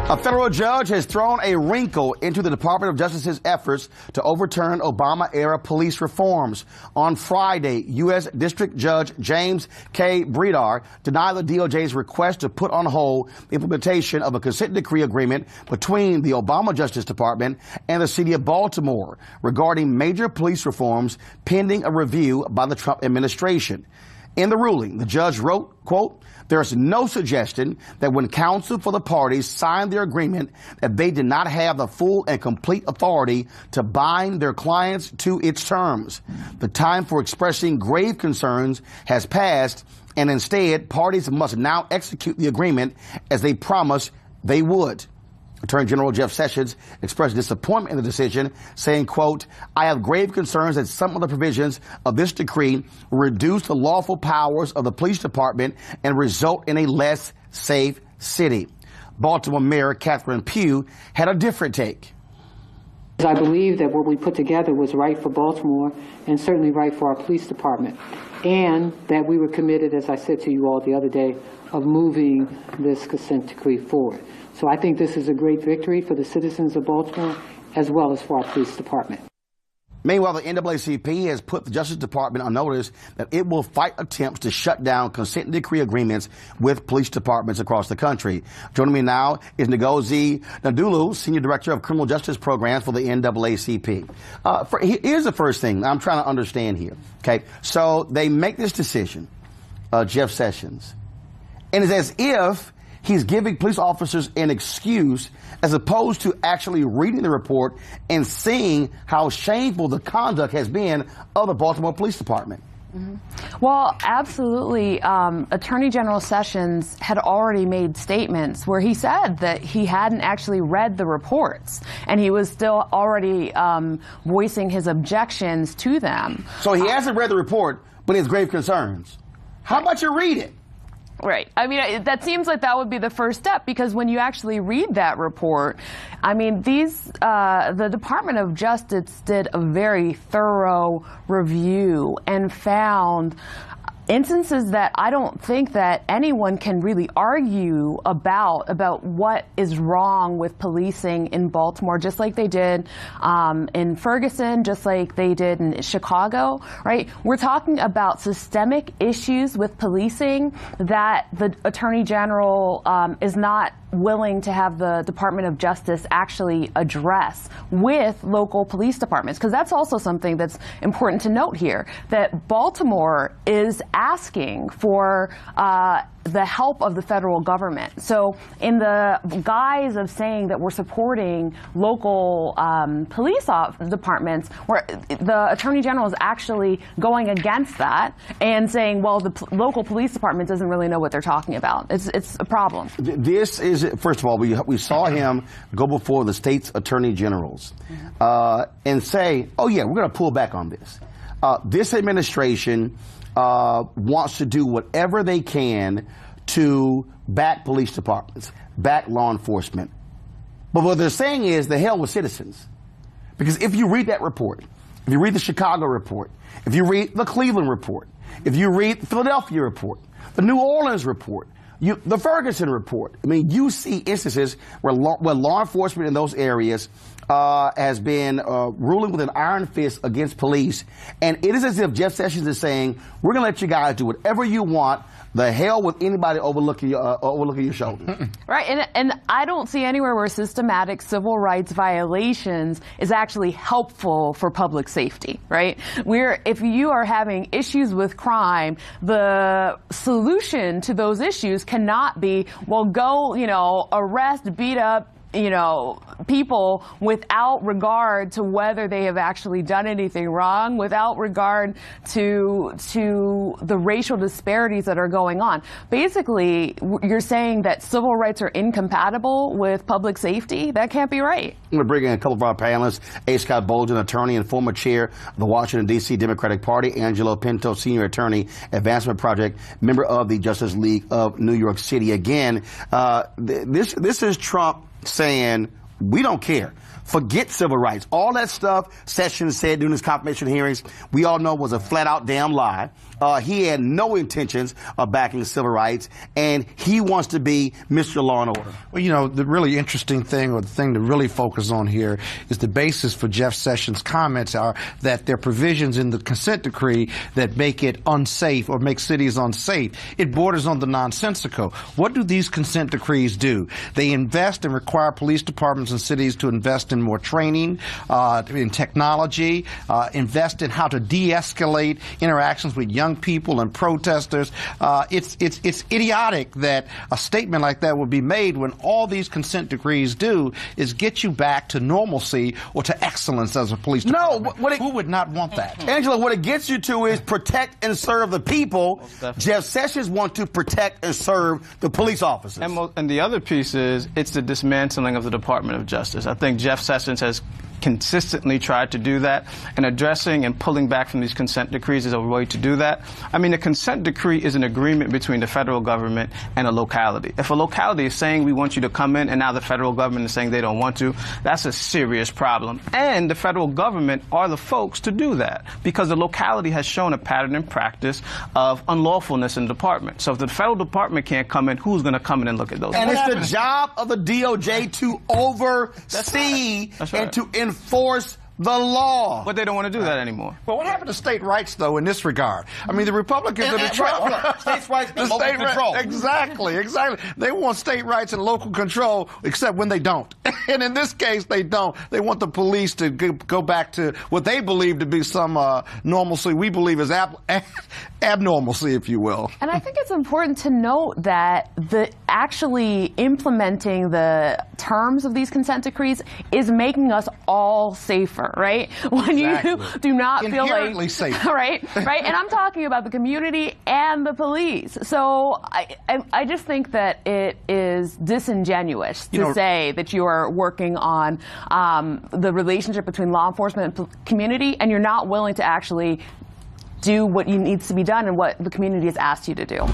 A federal judge has thrown a wrinkle into the Department of Justice's efforts to overturn Obama-era police reforms. On Friday, U.S. District Judge James K. Bredar denied the DOJ's request to put on hold the implementation of a consent decree agreement between the Obama Justice Department and the city of Baltimore regarding major police reforms pending a review by the Trump administration. In the ruling, the judge wrote, quote, "There's no suggestion that when counsel for the parties signed their agreement that they did not have the full and complete authority to bind their clients to its terms. The time for expressing grave concerns has passed, and instead, parties must now execute the agreement as they promised they would." Attorney General Jeff Sessions expressed disappointment in the decision, saying, quote, "I have grave concerns that some of the provisions of this decree will reduce the lawful powers of the police department and result in a less safe city." Baltimore Mayor Catherine Pugh had a different take. I believe that what we put together was right for Baltimore and certainly right for our police department, and that we were committed, as I said to you all the other day, of moving this consent decree forward. So I think this is a great victory for the citizens of Baltimore as well as for our police department. Meanwhile, the NAACP has put the Justice Department on notice that it will fight attempts to shut down consent decree agreements with police departments across the country. Joining me now is Ngozi Ndulu, Senior Director of Criminal Justice Programs for the NAACP. Here's the first thing I'm trying to understand here. Okay, so they make this decision, Jeff Sessions, and it's as if he's giving police officers an excuse as opposed to actually reading the report and seeing how shameful the conduct has been of the Baltimore Police Department. Mm-hmm. Well, absolutely. Attorney General Sessions had already made statements where he said that he hadn't actually read the reports, and he was still already voicing his objections to them. So he hasn't read the report, but he has grave concerns. How about you read it? Right. I mean, that seems like that would be the first step, because when you actually read that report, I mean, the Department of Justice did a very thorough review and found instances that I don't think that anyone can really argue about what is wrong with policing in Baltimore, just like they did in Ferguson, just like they did in Chicago, right? We're talking about systemic issues with policing that the Attorney General is not willing to have the Department of Justice actually address with local police departments, because that's also something that's important to note here, that Baltimore is asking for the help of the federal government. So in the guise of saying that we're supporting local police departments, where the Attorney General is actually going against that and saying, well, the local police department doesn't really know what they're talking about. It's a problem. This is, first of all, we saw him go before the state's attorney generals and say, oh yeah, we're going to pull back on this. This administration wants to do whatever they can to back police departments, back law enforcement. But what they're saying is the hell with citizens. Because if you read that report, if you read the Chicago report, if you read the Cleveland report, if you read the Philadelphia report, the New Orleans report, the Ferguson report, I mean, you see instances where law enforcement in those areas has been ruling with an iron fist against police. And it is as if Jeff Sessions is saying, we're going to let you guys do whatever you want. The hell with anybody overlooking your shoulder. Right, and I don't see anywhere where systematic civil rights violations is actually helpful for public safety, right? If you are having issues with crime, the solution to those issues cannot be, well, go, arrest, beat up, people without regard to whether they have actually done anything wrong, without regard to the racial disparities that are going on. Basically, you're saying that civil rights are incompatible with public safety? That can't be right. I'm going to bring in a couple of our panelists. A. Scott Bolden, attorney and former chair of the Washington, D.C. Democratic Party. Angelo Pinto, senior attorney, Advancement Project, member of the Justice League of New York City. Again, this is Trump saying, we don't care. Forget civil rights. All that stuff Sessions said during his confirmation hearings, we all know was a flat-out damn lie. he had no intentions of backing civil rights, and he wants to be Mr. Law and Order. Well, you know, the really interesting thing, or the thing to really focus on here, is the basis for Jeff Sessions' comments are that there are provisions in the consent decree that make it unsafe or make cities unsafe. It borders on the nonsensical. What do these consent decrees do? They invest and require police departments and cities to invest in more training, in technology, invest in how to de-escalate interactions with young people and protesters. It's idiotic that a statement like that would be made when all these consent decrees do is get you back to normalcy or to excellence as a police department. No, who would not want that? Angela, what it gets you to is protect and serve the people. Jeff Sessions wants to protect and serve the police officers. And the other piece is it's the dismantling of the Department of Justice. I think Jeff Sessions has consistently tried to do that, and addressing and pulling back from these consent decrees is a way to do that. I mean, a consent decree is an agreement between the federal government and a locality. If a locality is saying we want you to come in and now the federal government is saying they don't want to, that's a serious problem. And the federal government are the folks to do that, because the locality has shown a pattern and practice of unlawfulness in the department. So if the federal department can't come in, who's going to come in and look at those? And it's the job of the DOJ to oversee and to enforce the law. But they don't want to do that anymore. Well, what happened to state rights, though, in this regard? I mean, the Republicans are states' rights and local control. Exactly. They want state rights and local control, except when they don't. And in this case, they don't. They want the police to go back to what they believe to be some normalcy we believe is abnormalcy, if you will. And I think it's important to note that actually implementing the terms of these consent decrees is making us all safer, right? When you do not feel like safe. right. And I'm talking about the community and the police. So I just think that it is disingenuous to say that you are working on the relationship between law enforcement and community, and you're not willing to actually do what needs to be done and what the community has asked you to do.